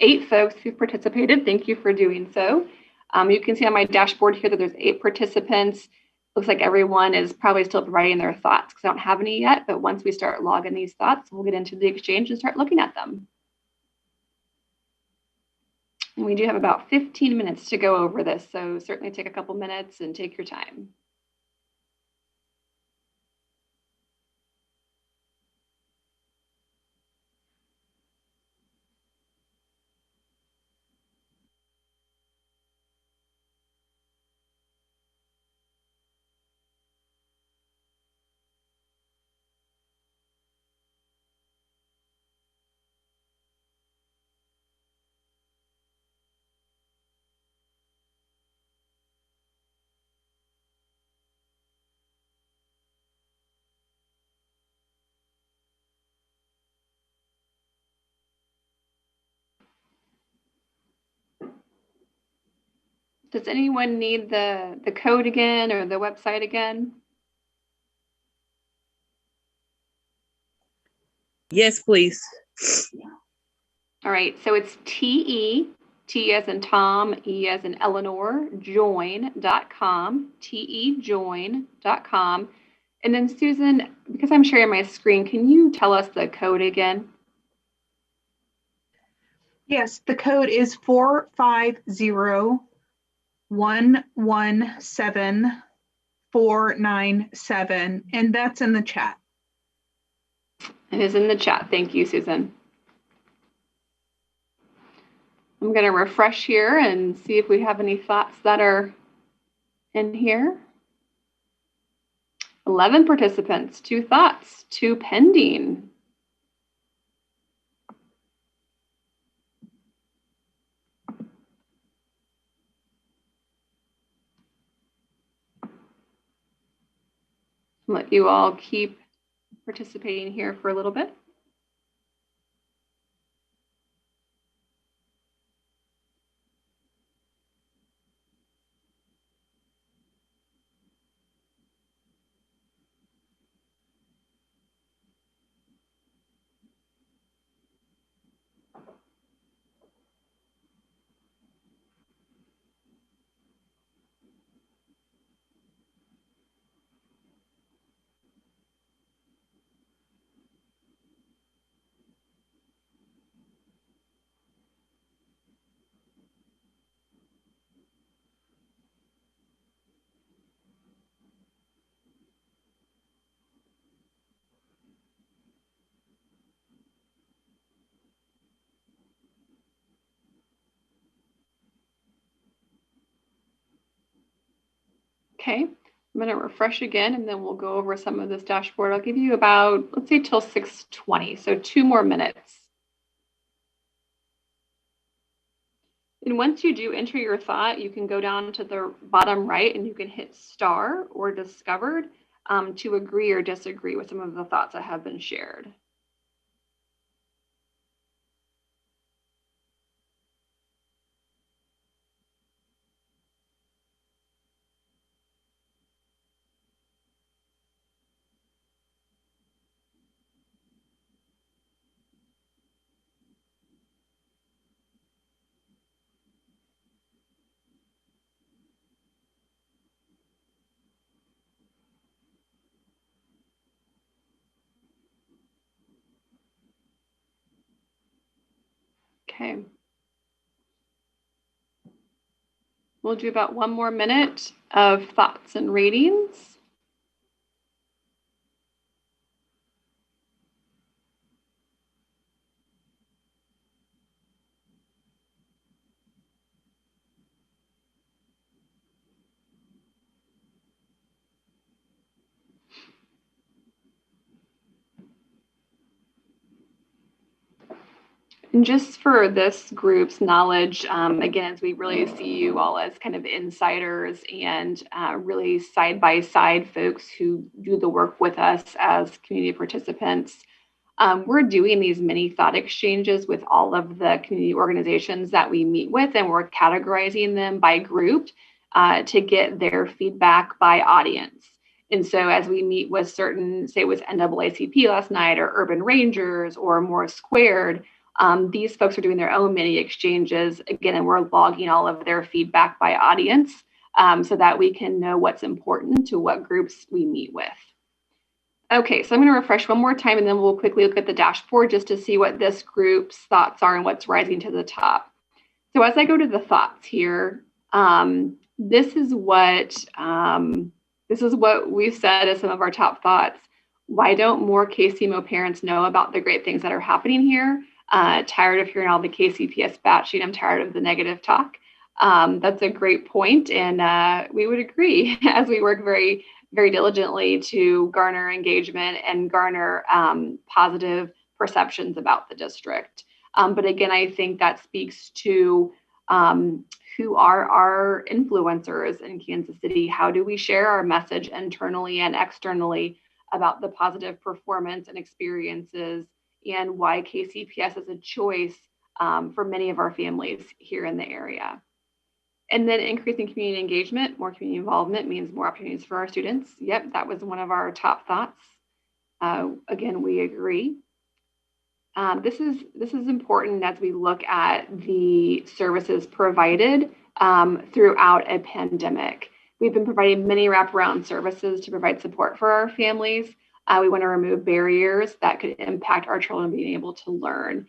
8 folks who participated. Thank you for doing so. You can see on my dashboard here that there's 8 participants. Looks like everyone is probably still providing their thoughts because I don't have any yet, but once we start logging these thoughts, we'll get into the exchange and start looking at them. And we do have about 15 minutes to go over this, so certainly take a couple minutes and take your time. Does anyone need the code again or the website again? Yes, please. All right, so it's T as in Tom, E as in Eleanor, join.com, tejoin.com. And then Susan, because I'm sharing my screen, can you tell us the code again? Yes, the code is 450-117-497, and that's in the chat. It is in the chat. Thank you, Susan. I'm going to refresh here and see if we have any thoughts that are in here. 11 participants, 2 thoughts, 2 pending. I'll let you all keep participating here for a little bit. Okay, I'm going to refresh again and then we'll go over some of this dashboard. I'll give you about, let's say till 6:20, so 2 more minutes. And once you do enter your thought, you can go down to the bottom right and you can hit star or discovered to agree or disagree with some of the thoughts that have been shared. Okay. We'll do about 1 more minute of thoughts and ratings. And just for this group's knowledge, again, as we really see you all as kind of insiders and really side-by-side folks who do the work with us as community participants, We're doing these mini thought exchanges with all of the community organizations that we meet with, and we're categorizing them by group to get their feedback by audience. And so as we meet with certain, say it was NAACP last night or Urban Rangers or More Squared, these folks are doing their own mini exchanges again, and we're logging all of their feedback by audience so that we can know what's important to what groups we meet with. Okay, so I'm going to refresh one more time and then we'll quickly look at the dashboard just to see what this group's thoughts are and what's rising to the top. So as I go to the thoughts here, this is what we've said as some of our top thoughts. Why don't more KCMO parents know about the great things that are happening here? Tired of hearing all the KCPS batching. I'm tired of the negative talk. That's a great point, and we would agree as we work very, very diligently to garner engagement and garner positive perceptions about the district. But again, I think that speaks to who are our influencers in Kansas City? How do we share our message internally and externally about the positive performance and experiences and why KCPS is a choice for many of our families here in the area? And then increasing community engagement, more community involvement means more opportunities for our students. Yep, that was one of our top thoughts. Again, we agree. This is important as we look at the services provided throughout a pandemic. We've been providing many wraparound services to provide support for our families. We want to remove barriers that could impact our children being able to learn.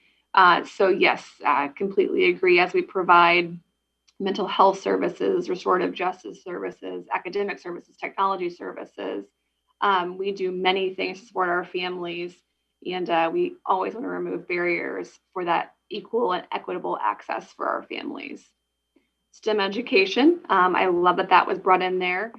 So yes, I completely agree. As we provide mental health services, restorative justice services, academic services, technology services, we do many things to support our families. And we always want to remove barriers for that equal and equitable access for our families. STEM education, I love that that was brought in there.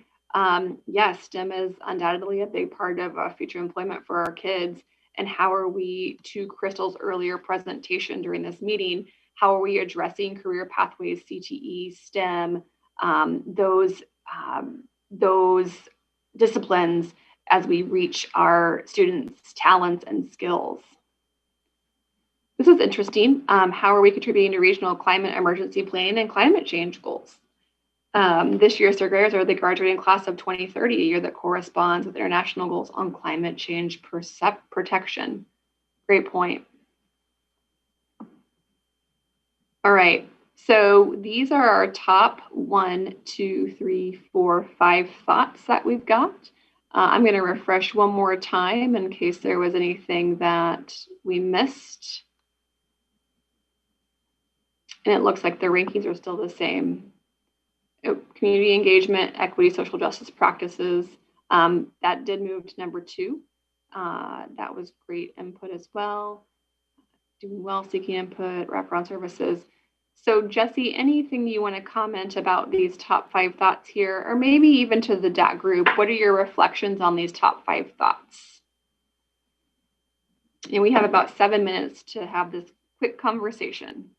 Yes, STEM is undoubtedly a big part of future employment for our kids. And how are we, to Crystal's earlier presentation during this meeting, how are we addressing career pathways, CTE, STEM, those disciplines as we reach our students' talents and skills? This is interesting. How are we contributing to regional climate emergency planning and climate change goals? This year's third graders are the graduating class of 2030, a year that corresponds with international goals on climate change protection. Great point. All right, so these are our top 1, 2, 3, 4, 5 thoughts that we've got. I'm going to refresh one more time in case there was anything that we missed. And it looks like the rankings are still the same. Community engagement, equity, social justice practices. That did move to number 2. That was great input as well. Doing well, seeking input, wraparound services. So Jesse, anything you want to comment about these top 5 thoughts here, or maybe even to the DAC group? What are your reflections on these top 5 thoughts? And we have about 7 minutes to have this quick conversation.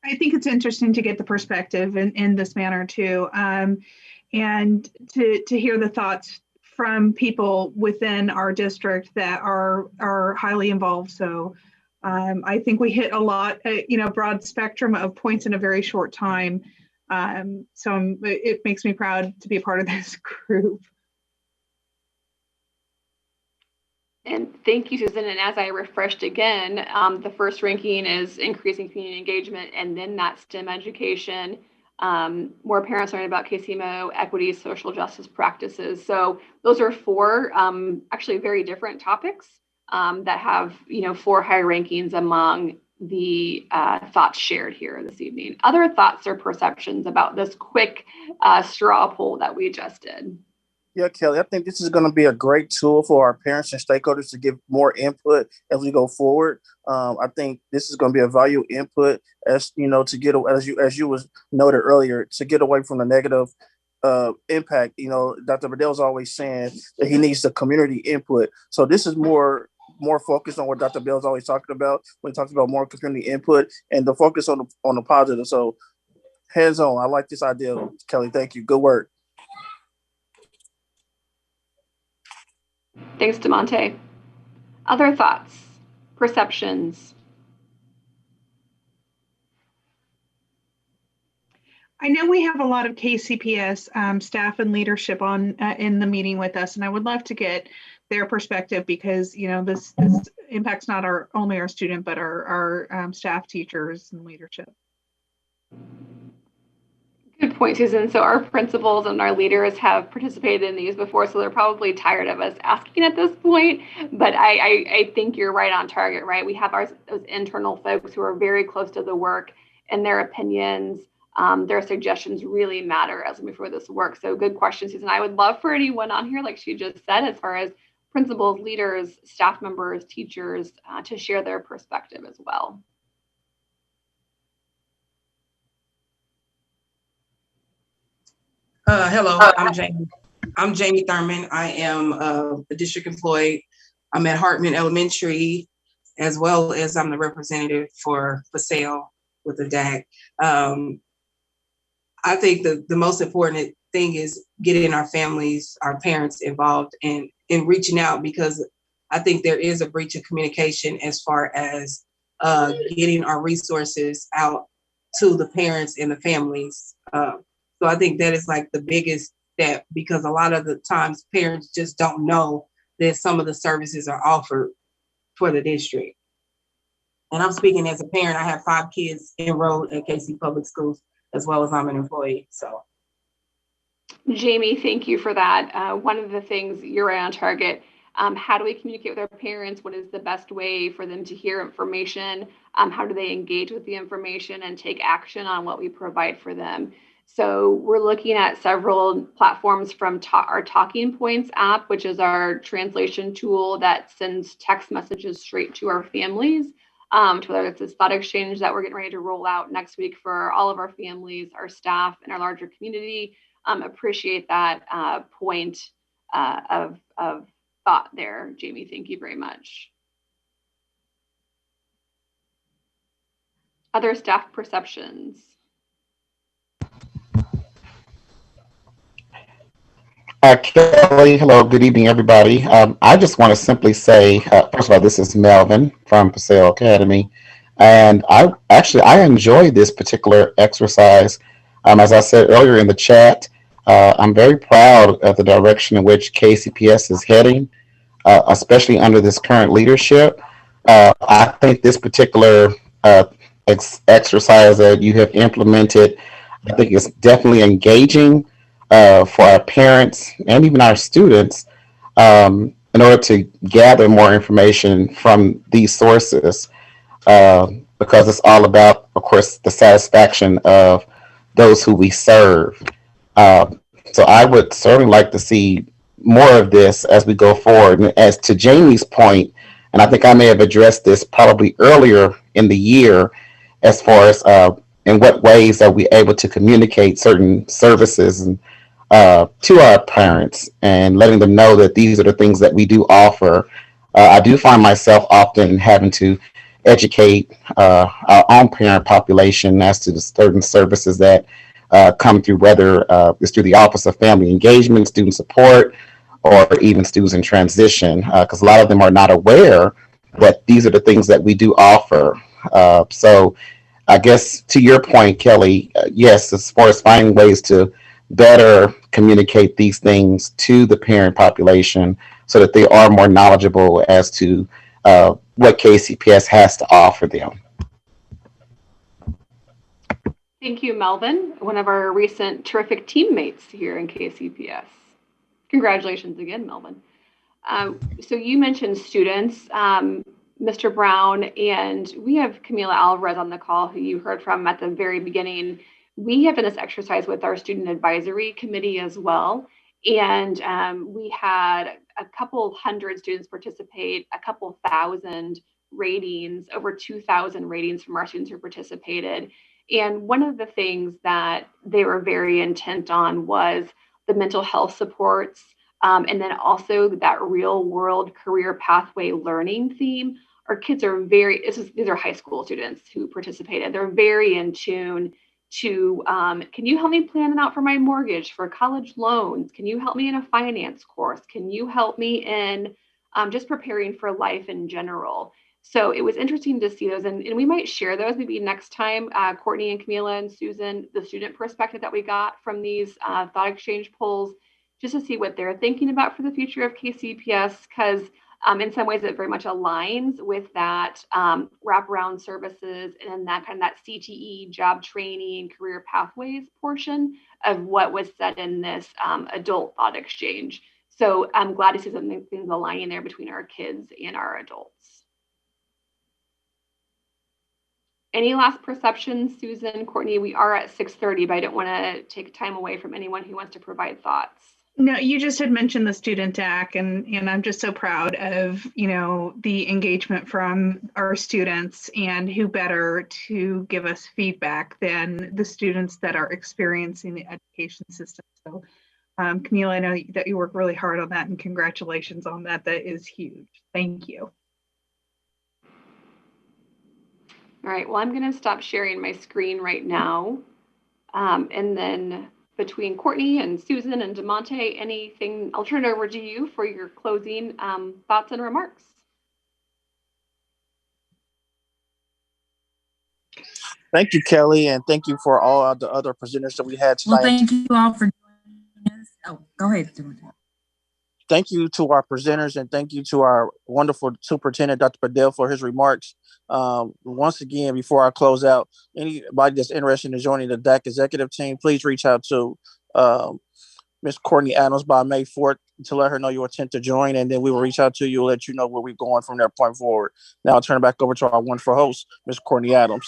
I think it's interesting to get the perspective in this manner too, and to hear the thoughts from people within our district that are highly involved. So I think we hit a lot, broad spectrum of points in a very short time. So it makes me proud to be a part of this group. And thank you, Susan. And as I refreshed again, the first ranking is increasing community engagement, and then that STEM education, more parents learning about KCMO, equity, social justice practices. So those are 4 actually very different topics that have 4 high rankings among the thoughts shared here this evening. Other thoughts or perceptions about this quick straw poll that we just did? Yeah, Kelly, I think this is going to be a great tool for our parents and stakeholders to give more input as we go forward. I think this is going to be a value input as to get, as you was noted earlier, to get away from the negative impact. Dr. Bedell's always saying that he needs the community input. So this is more focused on what Dr. Bell's always talking about when he talks about more community input and the focus on the positive. So hands on, I like this idea, Kelly. Thank you. Good work. Thanks, DeMonte. Other thoughts, perceptions? I know we have a lot of KCPS staff and leadership on in the meeting with us, and I would love to get their perspective because this impacts not only our student but our staff, teachers, and leadership. Good point, Susan. So our principals and our leaders have participated in these before, so they're probably tired of us asking at this point. But I think you're right on target, right? We have those internal folks who are very close to the work, and their opinions, their suggestions really matter as we move forward this work. So good question, Susan. I would love for anyone on here, like she just said, as far as principals, leaders, staff members, teachers, to share their perspective as well. Hello, I'm Jamie. I'm Jamie Thurman. I am a district employee. I'm at Hartman Elementary, as well as I'm the representative for sale with the DAC. I think the most important thing is getting our families, our parents involved in reaching out, because I think there is a breach of communication as far as getting our resources out to the parents and the families. So I think that is like the biggest step, because a lot of the times parents just don't know that some of the services are offered for the district. And I'm speaking as a parent. I have 5 kids enrolled at KC Public Schools, as well as I'm an employee. So, Jamie, thank you for that. One of the things, you're right on target. How do we communicate with our parents? What is the best way for them to hear information? How do they engage with the information and take action on what we provide for them? So we're looking at several platforms, from our Talking Points app, which is our translation tool that sends text messages straight to our families, to whether it's this thought exchange that we're getting ready to roll out next week for all of our families, our staff, and our larger community. Appreciate that point of thought there, Jamie. Thank you very much. Other staff perceptions? Kelly, hello, good evening, everybody. I just want to simply say, first of all, this is Melvin from Paseo Academy, and I enjoyed this particular exercise. As I said earlier in the chat, I'm very proud of the direction in which KCPS is heading, especially under this current leadership. I think this particular exercise that you have implemented, I think is definitely engaging for our parents and even our students, in order to gather more information from these sources, because it's all about, of course, the satisfaction of those who we serve. So I would certainly like to see more of this as we go forward. And as to Jamie's point, and I think I may have addressed this probably earlier in the year, as far as in what ways are we able to communicate certain services and to our parents and letting them know that these are the things that we do offer. I do find myself often having to educate our own parent population as to the certain services that come through, whether it's through the Office of Family Engagement, Student Support, or even students in transition, because a lot of them are not aware that these are the things that we do offer. So I guess to your point, Kelly, yes, as far as finding ways to better communicate these things to the parent population so that they are more knowledgeable as to what KCPS has to offer them. Thank you, Melvin, one of our recent terrific teammates here in KCPS. Congratulations again, Melvin. So you mentioned students, Mr. Brown, and we have Camila Alvarez on the call, who you heard from at the very beginning. We have done this exercise with our student advisory committee as well. And we had a couple hundred students participate, a couple thousand ratings, over 2,000 ratings from our students who participated. And one of the things that they were very intent on was the mental health supports, and then also that real world career pathway learning theme. Our kids are these are high school students who participated. They're very in tune to, can you help me plan out for my mortgage, for college loans? Can you help me in a finance course? Can you help me in just preparing for life in general. So it was interesting to see those, and we might share those maybe next time, Courtney and Camila and Susan, the student perspective that we got from these thought exchange polls, just to see what they're thinking about for the future of KCPS, because in some ways it very much aligns with that wraparound services and that kind of that CTE, job training, career pathways portion of what was said in this adult thought exchange. So I'm glad to see something aligning there between our kids and our adults. Any last perceptions, Susan, Courtney? We are at 6:30, but I don't want to take time away from anyone who wants to provide thoughts. No, you just had mentioned the student DAC, and I'm just so proud of, the engagement from our students, and who better to give us feedback than the students that are experiencing the education system. So Camila, I know that you work really hard on that, and congratulations on that. That is huge. Thank you. All right, well, I'm going to stop sharing my screen right now. And then between Courtney and Susan and DeMonte, anything, I'll turn it over to you for your closing thoughts and remarks. Thank you, Kelly, and thank you for all the other presenters that we had tonight. Well, thank you all for joining us. Oh, go ahead, DeMonte. Thank you to our presenters, and thank you to our wonderful superintendent, Dr. Padel, for his remarks. Once again, before I close out, anybody that's interested in joining the DAC executive team, please reach out to Ms. Courtney Adams by May 4th to let her know you intend to join, and then we will reach out to you and let you know where we're going from that point forward. Now I'll turn it back over to our wonderful host, Ms. Courtney Adams.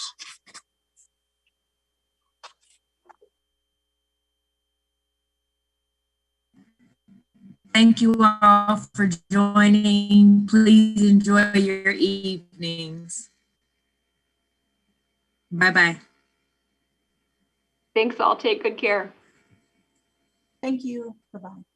Thank you all for joining. Please enjoy your evenings. Bye-bye. Thanks all. Take good care. Thank you. Bye-bye.